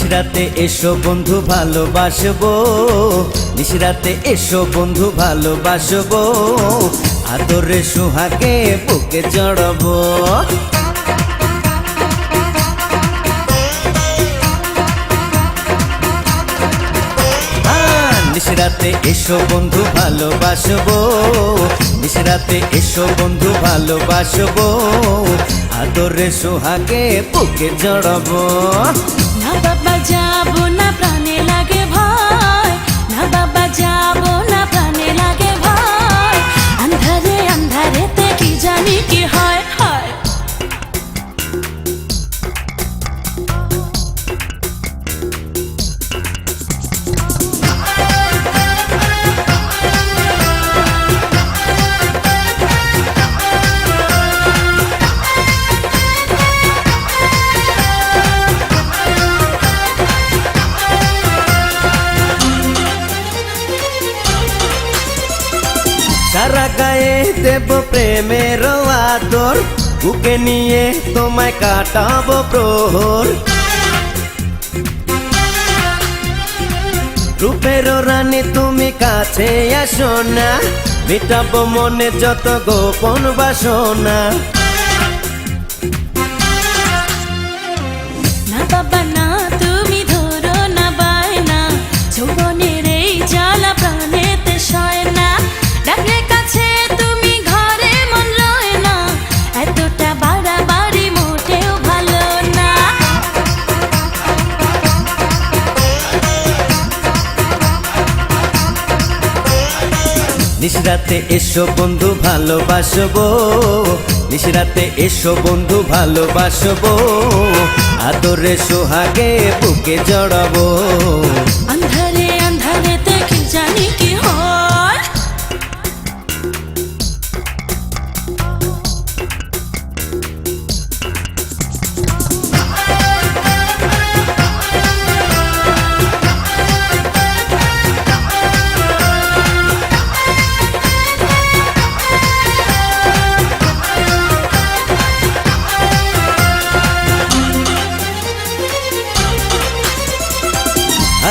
নিশরাতে এসো বন্ধু ভালোবাসবো, নিশরাতে এসো বন্ধু ভালোবাসবো, আদরে সোহাগে বুকে জড়াবো। নিশরাতে এসো বন্ধু ভালোবাসবো, নিশরাতে এসো বন্ধু ভালোবাসবো, আদরে সোহাগে বুকে জড়াবো। না বাবা যাবো না, প্রাণে লাগে ভয়, না বাবা যাবো না, প্রাণে লাগে ভয়, আন্ধারে আন্ধারেতে কি জানি কি হয় হয়। সারা গায়ে দেব প্রেমের আদর, বুকে নিয়ে তোমায় কাটাবো প্রহর। রূপের রানী তুমি কাছে আসো না, মেটাবো মনে যত গোপন বাসনা। না বাবা না, তুমি ধরো না বায়না, যৌবনের এই জ্বালা প্রাণেতে সয় না, ডাকলে কাছে তুমি ঘরে মন লয় না, এতটা বাড়াবাড়ি মোটেও ভালো না। নিশরাতে এসো বন্ধু ভালোবাসবো, নিশরাতে এসো বন্ধু ভালোবাসবো, আদরে সোহাগে বুকে জড়াবো। আন্ধারে আন্ধারেতে কি জানি কি হয়।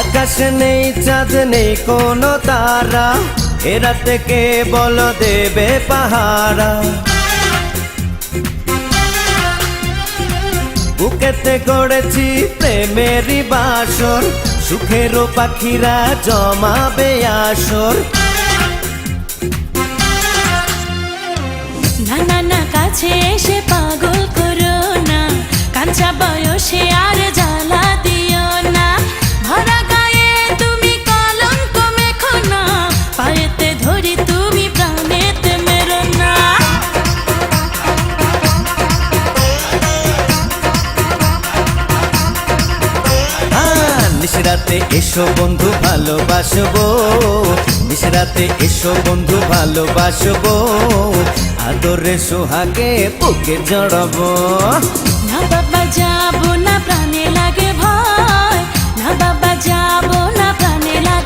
আকাশে নেই চাঁদ নেই কোনো তারা, এ রাতে কে বলো দেবে পাহারা। বুকেতে গড়েছি প্রেমেরই বাসর, সুখেরও পাখিরা জমাবে আসর। না না না, কাছে এসে পাগল করো না, কাঁচা বয়সে আর জ্বালা দিও না, ভরা গায়ে তুমি কলঙ্ক মেখো না, পায়েতে ধরি তুমি প্রাণেতে মেরো না। নিশরাতে এসো বন্ধু ভালোবাসবো, নিশরাতে এসো বন্ধু ভালোবাসবো, আদরে সোহাগে বুকে জড়াবো। না বাবা যাবো না, প্রাণে লাগে ভয়, না বাবা যাবো না, প্রাণে লাগে